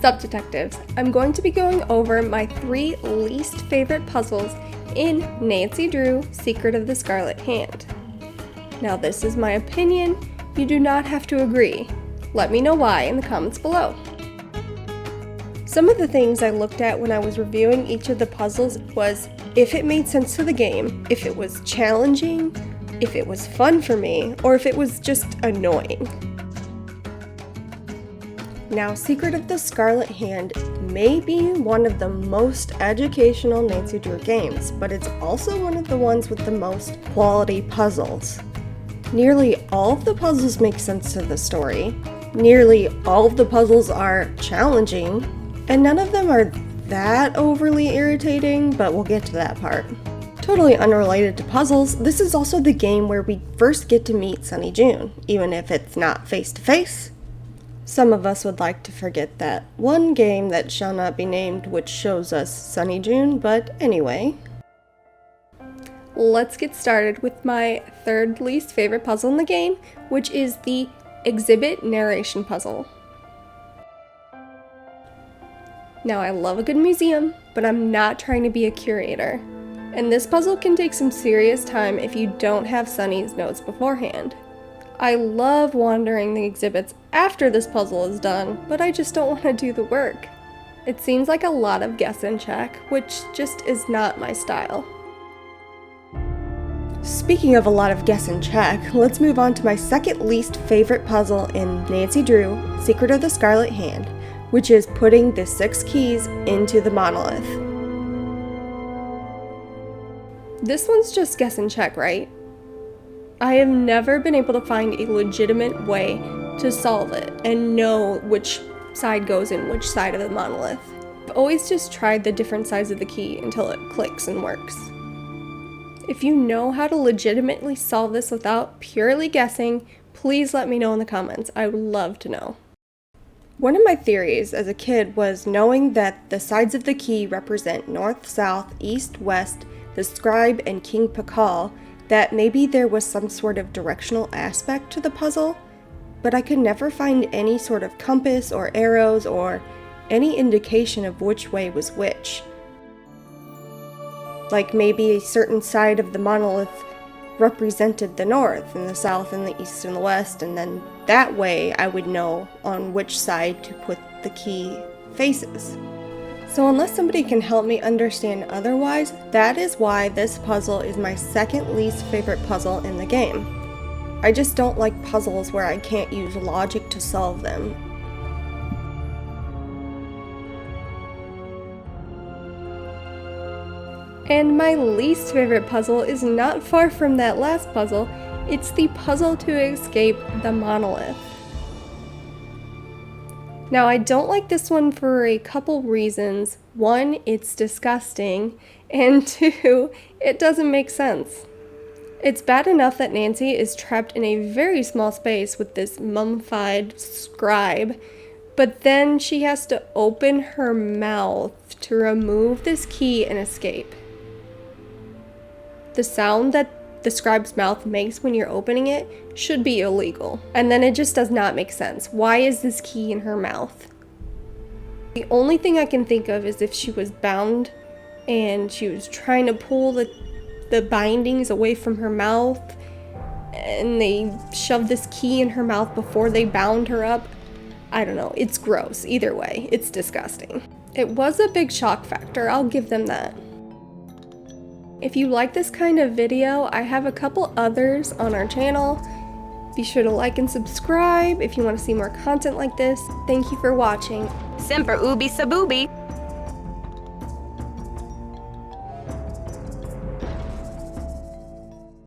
Sup detectives, I'm going to be going over my 3 least favorite puzzles in Nancy Drew, Secret of the Scarlet Hand. Now this is my opinion, you do not have to agree. Let me know why in the comments below. Some of the things I looked at when I was reviewing each of the puzzles was if it made sense to the game, if it was challenging, if it was fun for me, or if it was just annoying. Now, Secret of the Scarlet Hand may be one of the most educational Nancy Drew games, but it's also one of the ones with the most quality puzzles. Nearly all of the puzzles make sense to the story, nearly all of the puzzles are challenging, and none of them are that overly irritating, but we'll get to that part. Totally unrelated to puzzles, this is also the game where we first get to meet Sunny June, even if it's not face to face. Some of us would like to forget that one game that shall not be named which shows us Sunny June, but anyway. Let's get started with my 3rd least favorite puzzle in the game, which is the exhibit narration puzzle. Now I love a good museum, but I'm not trying to be a curator. And this puzzle can take some serious time if you don't have Sunny's notes beforehand. I love wandering the exhibits after this puzzle is done, but I just don't want to do the work. It seems like a lot of guess and check, which just is not my style. Speaking of a lot of guess and check, let's move on to my 2nd least favorite puzzle in Nancy Drew, Secret of the Scarlet Hand, which is putting the 6 keys into the monolith. This one's just guess and check, right? I have never been able to find a legitimate way to solve it and know which side goes in which side of the monolith. I've always just tried the different sides of the key until it clicks and works. If you know how to legitimately solve this without purely guessing, please let me know in the comments. I would love to know. One of my theories as a kid was knowing that the sides of the key represent north, south, east, west, the scribe, and King Pakal, that maybe there was some sort of directional aspect to the puzzle, but I could never find any sort of compass or arrows or any indication of which way was which. Like maybe a certain side of the monolith represented the north and the south and the east and the west, and then that way I would know on which side to put the key faces. So unless somebody can help me understand otherwise, that is why this puzzle is my 2nd least favorite puzzle in the game. I just don't like puzzles where I can't use logic to solve them. And my least favorite puzzle is not far from that last puzzle. It's the puzzle to escape the monolith. Now, I don't like this one for a couple reasons. 1, it's disgusting, and 2, it doesn't make sense. It's bad enough that Nancy is trapped in a very small space with this mummified scribe, but then she has to open her mouth to remove this key and escape. The sound that the scribe's mouth makes when you're opening it should be illegal. And then it just does not make sense. Why is this key in her mouth? The only thing I can think of is if she was bound and she was trying to pull the bindings away from her mouth and they shoved this key in her mouth before they bound her up. I don't know. It's gross. Either way, it's disgusting. It was a big shock factor. I'll give them that. If you like this kind of video, I have a couple others on our channel. Be sure to like and subscribe if you want to see more content like this. Thank you for watching. Semper ubi sa booby.